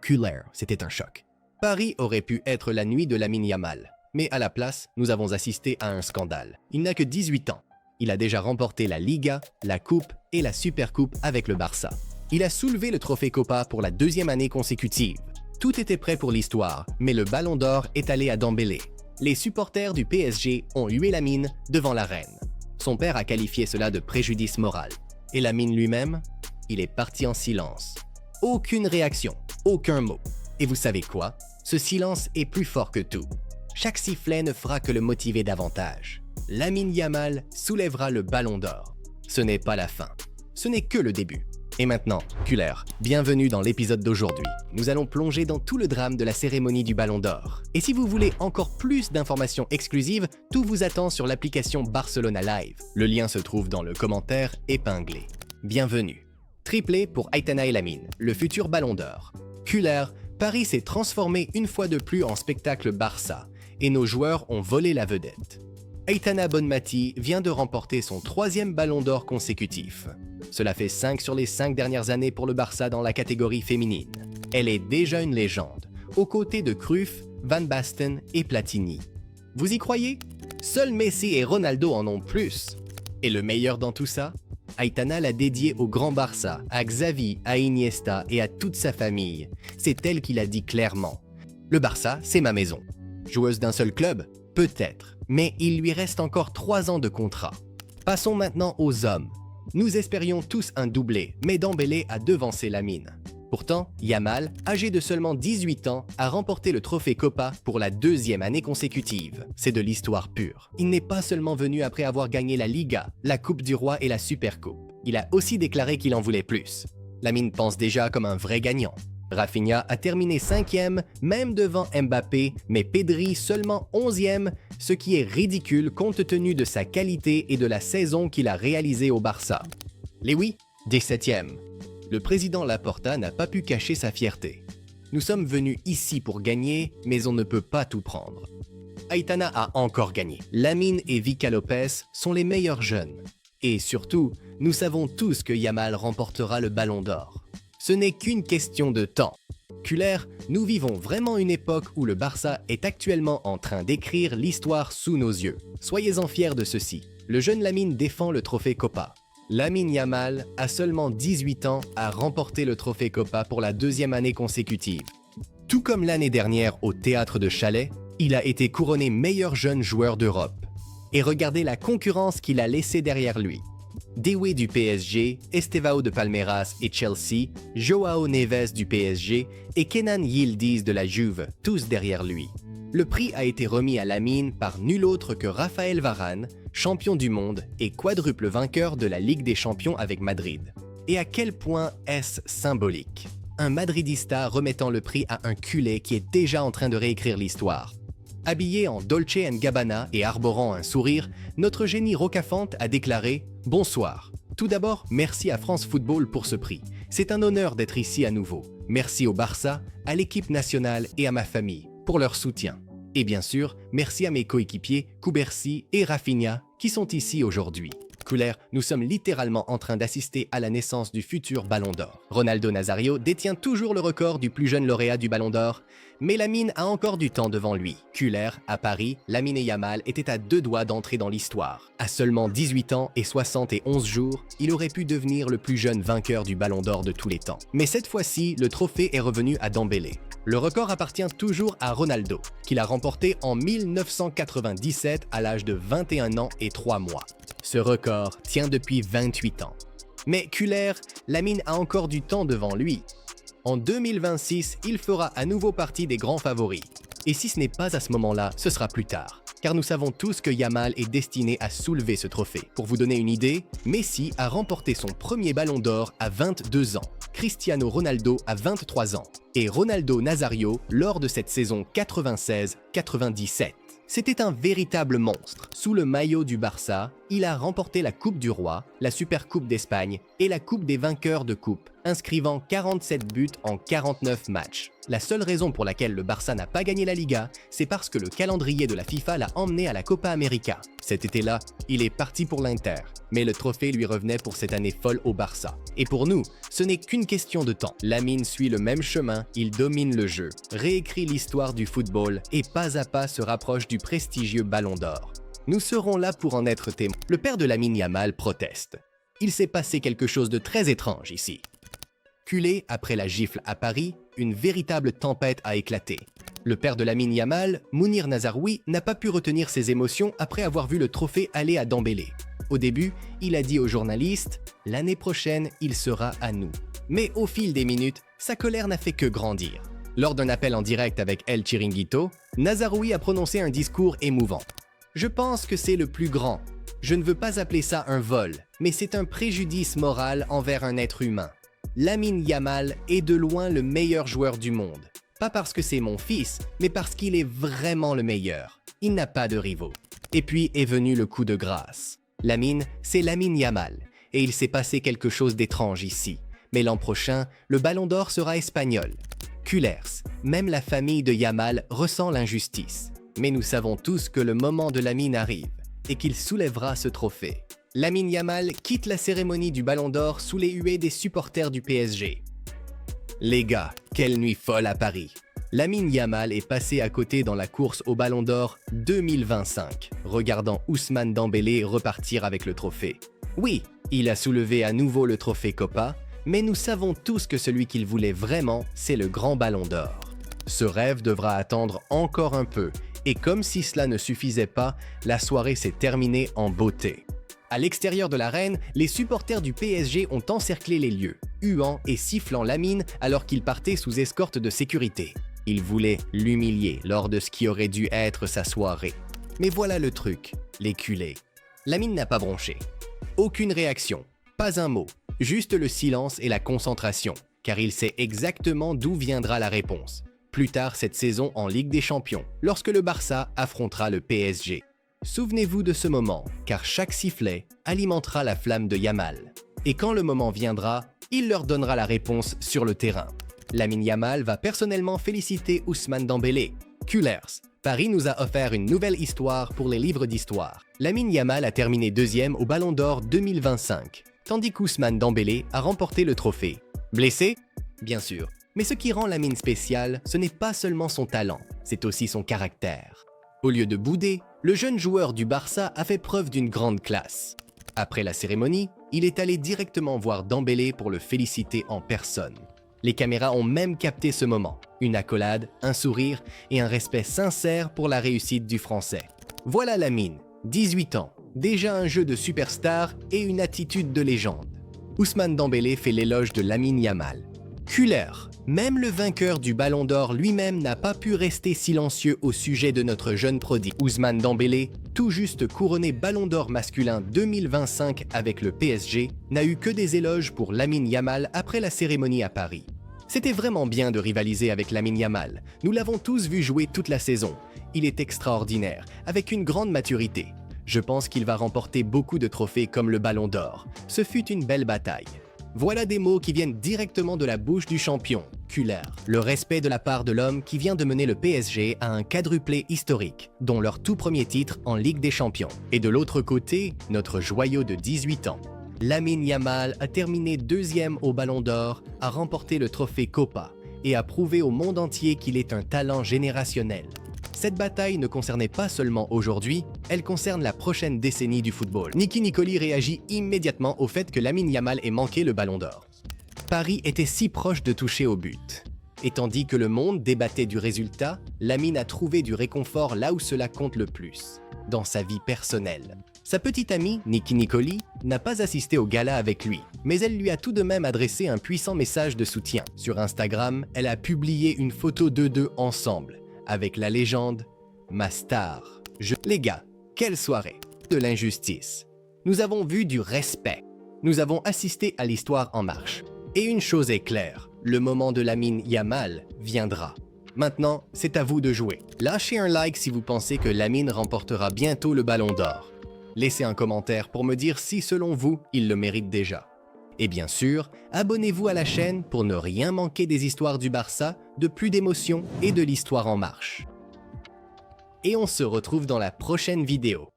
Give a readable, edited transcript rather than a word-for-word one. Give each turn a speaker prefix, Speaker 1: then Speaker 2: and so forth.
Speaker 1: Kühler, c'était un choc. Paris aurait pu être la nuit de Lamine Yamal, mais à la place, nous avons assisté à un scandale. Il n'a que 18 ans. Il a déjà remporté la Liga, la Coupe et la Supercoupe avec le Barça. Il a soulevé le trophée Copa pour la deuxième année consécutive. Tout était prêt pour l'histoire, mais le Ballon d'Or est allé à Dembélé. Les supporters du PSG ont hué Lamine devant la reine. Son père a qualifié cela de préjudice moral. Et Lamine lui-même, il est parti en silence. Aucune réaction, aucun mot. Et vous savez quoi? Ce silence est plus fort que tout. Chaque sifflet ne fera que le motiver davantage. Lamine Yamal soulèvera le Ballon d'Or. Ce n'est pas la fin. Ce n'est que le début. Et maintenant, Kühler, bienvenue dans l'épisode d'aujourd'hui. Nous allons plonger dans tout le drame de la cérémonie du Ballon d'Or. Et si vous voulez encore plus d'informations exclusives, tout vous attend sur l'application Barcelona Live. Le lien se trouve dans le commentaire épinglé. Bienvenue. Triplé pour Aitana et Lamine, le futur Ballon d'Or. Kühler, Paris s'est transformé une fois de plus en spectacle Barça, et nos joueurs ont volé la vedette. Aitana Bonmati vient de remporter son 3e Ballon d'Or consécutif. Cela fait 5 sur les 5 dernières années pour le Barça dans la catégorie féminine. Elle est déjà une légende, aux côtés de Cruyff, Van Basten et Platini. Vous y croyez? Seuls Messi et Ronaldo en ont plus. Et le meilleur dans tout ça? Aitana l'a dédié au grand Barça, à Xavi, à Iniesta et à toute sa famille. C'est elle qui l'a dit clairement. Le Barça, c'est ma maison. Joueuse d'un seul club? Peut-être, mais il lui reste encore 3 ans de contrat. Passons maintenant aux hommes. Nous espérions tous un doublé, mais Dembélé a devancé Lamine. Pourtant, Yamal, âgé de seulement 18 ans, a remporté le trophée Copa pour la 2e année consécutive. C'est de l'histoire pure. Il n'est pas seulement venu après avoir gagné la Liga, la Coupe du Roi et la Supercoupe. Il a aussi déclaré qu'il en voulait plus. Lamine pense déjà comme un vrai gagnant. Rafinha a terminé 5e, même devant Mbappé, mais Pedri seulement 11e, ce qui est ridicule compte tenu de sa qualité et de la saison qu'il a réalisée au Barça. Lewy, 17e. Le président Laporta n'a pas pu cacher sa fierté. Nous sommes venus ici pour gagner, mais on ne peut pas tout prendre. Aitana a encore gagné. Lamine et Vika Lopez sont les meilleurs jeunes. Et surtout, nous savons tous que Yamal remportera le Ballon d'Or. Ce n'est qu'une question de temps. Kühler, nous vivons vraiment une époque où le Barça est actuellement en train d'écrire l'histoire sous nos yeux. Soyez-en fiers de ceci. Le jeune Lamine défend le trophée Copa. Lamine Yamal, à seulement 18 ans, a remporté le trophée Copa pour la 2e année consécutive. Tout comme l'année dernière au Théâtre de Chalais, il a été couronné meilleur jeune joueur d'Europe. Et regardez la concurrence qu'il a laissée derrière lui. Dewe du PSG, Estevao de Palmeiras et Chelsea, Joao Neves du PSG et Kenan Yildiz de la Juve, tous derrière lui. Le prix a été remis à Lamine par nul autre que Raphaël Varane, champion du monde et quadruple vainqueur de la Ligue des Champions avec Madrid. Et à quel point est-ce symbolique? Un Madridista remettant le prix à un culé qui est déjà en train de réécrire l'histoire. Habillé en Dolce & Gabbana et arborant un sourire, notre génie rocafante a déclaré « Bonsoir. Tout d'abord, merci à France Football pour ce prix. C'est un honneur d'être ici à nouveau. Merci au Barça, à l'équipe nationale et à ma famille pour leur soutien. Et bien sûr, merci à mes coéquipiers Kubersi et Rafinha qui sont ici aujourd'hui. » Kühler, nous sommes littéralement en train d'assister à la naissance du futur Ballon d'Or. Ronaldo Nazario détient toujours le record du plus jeune lauréat du Ballon d'Or, mais Lamine a encore du temps devant lui. Kühler, à Paris, Lamine et Yamal étaient à 2 doigts d'entrer dans l'histoire. À seulement 18 ans et 71 jours, il aurait pu devenir le plus jeune vainqueur du Ballon d'Or de tous les temps. Mais cette fois-ci, le trophée est revenu à Dembélé. Le record appartient toujours à Ronaldo, qu'il a remporté en 1997 à l'âge de 21 ans et 3 mois. Ce record tient depuis 28 ans. Mais Kühler, Lamine a encore du temps devant lui. En 2026, il fera à nouveau partie des grands favoris. Et si ce n'est pas à ce moment-là, ce sera plus tard. Car nous savons tous que Yamal est destiné à soulever ce trophée. Pour vous donner une idée, Messi a remporté son premier Ballon d'Or à 22 ans, Cristiano Ronaldo à 23 ans et Ronaldo Nazario lors de cette saison 96-97. C'était un véritable monstre. Sous le maillot du Barça, il a remporté la Coupe du Roi, la Supercoupe d'Espagne et la Coupe des vainqueurs de coupe, inscrivant 47 buts en 49 matchs. La seule raison pour laquelle le Barça n'a pas gagné la Liga, c'est parce que le calendrier de la FIFA l'a emmené à la Copa América. Cet été-là, il est parti pour l'Inter, mais le trophée lui revenait pour cette année folle au Barça. Et pour nous, ce n'est qu'une question de temps. Lamine suit le même chemin, il domine le jeu, réécrit l'histoire du football et pas à pas se rapproche du prestigieux Ballon d'Or. Nous serons là pour en être témoins. Le père de Lamine Yamal proteste. Il s'est passé quelque chose de très étrange ici. Culé après la gifle à Paris, une véritable tempête a éclaté. Le père de Lamine Yamal, Mounir Nazaroui, n'a pas pu retenir ses émotions après avoir vu le trophée aller à Dembélé. Au début, il a dit aux journalistes « L'année prochaine, il sera à nous ». Mais au fil des minutes, sa colère n'a fait que grandir. Lors d'un appel en direct avec El Chiringuito, Nazaroui a prononcé un discours émouvant. Je pense que c'est le plus grand. Je ne veux pas appeler ça un vol, mais c'est un préjudice moral envers un être humain. Lamine Yamal est de loin le meilleur joueur du monde. Pas parce que c'est mon fils, mais parce qu'il est vraiment le meilleur. Il n'a pas de rivaux. Et puis est venu le coup de grâce. Lamine, c'est Lamine Yamal, et il s'est passé quelque chose d'étrange ici. Mais l'an prochain, le Ballon d'Or sera espagnol. Cullers, même la famille de Yamal ressent l'injustice. Mais nous savons tous que le moment de Lamine arrive et qu'il soulèvera ce trophée. Lamine Yamal quitte la cérémonie du Ballon d'Or sous les huées des supporters du PSG. Les gars, quelle nuit folle à Paris! Lamine Yamal est passé à côté dans la course au Ballon d'Or 2025, regardant Ousmane Dembélé repartir avec le trophée. Oui, il a soulevé à nouveau le trophée Copa, mais nous savons tous que celui qu'il voulait vraiment, c'est le grand Ballon d'Or. Ce rêve devra attendre encore un peu. Et comme si cela ne suffisait pas, la soirée s'est terminée en beauté. À l'extérieur de l'arène, les supporters du PSG ont encerclé les lieux, huant et sifflant Lamine alors qu'il partait sous escorte de sécurité. Ils voulaient l'humilier lors de ce qui aurait dû être sa soirée. Mais voilà le truc, les culés. Lamine n'a pas bronché. Aucune réaction, pas un mot, juste le silence et la concentration, car il sait exactement d'où viendra la réponse. Plus tard cette saison en Ligue des Champions, lorsque le Barça affrontera le PSG. Souvenez-vous de ce moment, car chaque sifflet alimentera la flamme de Yamal. Et quand le moment viendra, il leur donnera la réponse sur le terrain. Lamine Yamal va personnellement féliciter Ousmane Dembélé. Cullers, Paris nous a offert une nouvelle histoire pour les livres d'histoire. Lamine Yamal a terminé deuxième au Ballon d'Or 2025, tandis qu'Ousmane Dembélé a remporté le trophée. Blessé? Bien sûr. Mais ce qui rend Lamine spécial, ce n'est pas seulement son talent, c'est aussi son caractère. Au lieu de bouder, le jeune joueur du Barça a fait preuve d'une grande classe. Après la cérémonie, il est allé directement voir Dembélé pour le féliciter en personne. Les caméras ont même capté ce moment, une accolade, un sourire et un respect sincère pour la réussite du Français. Voilà Lamine, 18 ans, déjà un jeu de superstar et une attitude de légende. Ousmane Dembélé fait l'éloge de Lamine Yamal. Culler, même le vainqueur du Ballon d'Or lui-même n'a pas pu rester silencieux au sujet de notre jeune prodigue. Ousmane Dembélé, tout juste couronné Ballon d'Or masculin 2025 avec le PSG, n'a eu que des éloges pour Lamine Yamal après la cérémonie à Paris. C'était vraiment bien de rivaliser avec Lamine Yamal. Nous l'avons tous vu jouer toute la saison. Il est extraordinaire, avec une grande maturité. Je pense qu'il va remporter beaucoup de trophées comme le Ballon d'Or. Ce fut une belle bataille. Voilà des mots qui viennent directement de la bouche du champion, Culler. Le respect de la part de l'homme qui vient de mener le PSG à un quadruplé historique, dont leur tout premier titre en Ligue des Champions. Et de l'autre côté, notre joyau de 18 ans. Lamine Yamal a terminé deuxième au Ballon d'Or, a remporté le trophée Copa et a prouvé au monde entier qu'il est un talent générationnel. Cette bataille ne concernait pas seulement aujourd'hui, elle concerne la prochaine décennie du football. Nicky Nicoli réagit immédiatement au fait que Lamine Yamal ait manqué le Ballon d'Or. Paris était si proche de toucher au but. Et tandis que le monde débattait du résultat, Lamine a trouvé du réconfort là où cela compte le plus, dans sa vie personnelle. Sa petite amie, Nicky Nicoli, n'a pas assisté au gala avec lui, mais elle lui a tout de même adressé un puissant message de soutien. Sur Instagram, elle a publié une photo d'eux deux ensemble, avec la légende « Ma star ». Les gars, quelle soirée! De l'injustice. Nous avons vu du respect. Nous avons assisté à l'histoire en marche. Et une chose est claire, le moment de Lamine Yamal viendra. Maintenant, c'est à vous de jouer. Lâchez un like si vous pensez que Lamine remportera bientôt le Ballon d'Or. Laissez un commentaire pour me dire si selon vous, il le mérite déjà. Et bien sûr, abonnez-vous à la chaîne pour ne rien manquer des histoires du Barça, de plus d'émotions et de l'histoire en marche. Et on se retrouve dans la prochaine vidéo.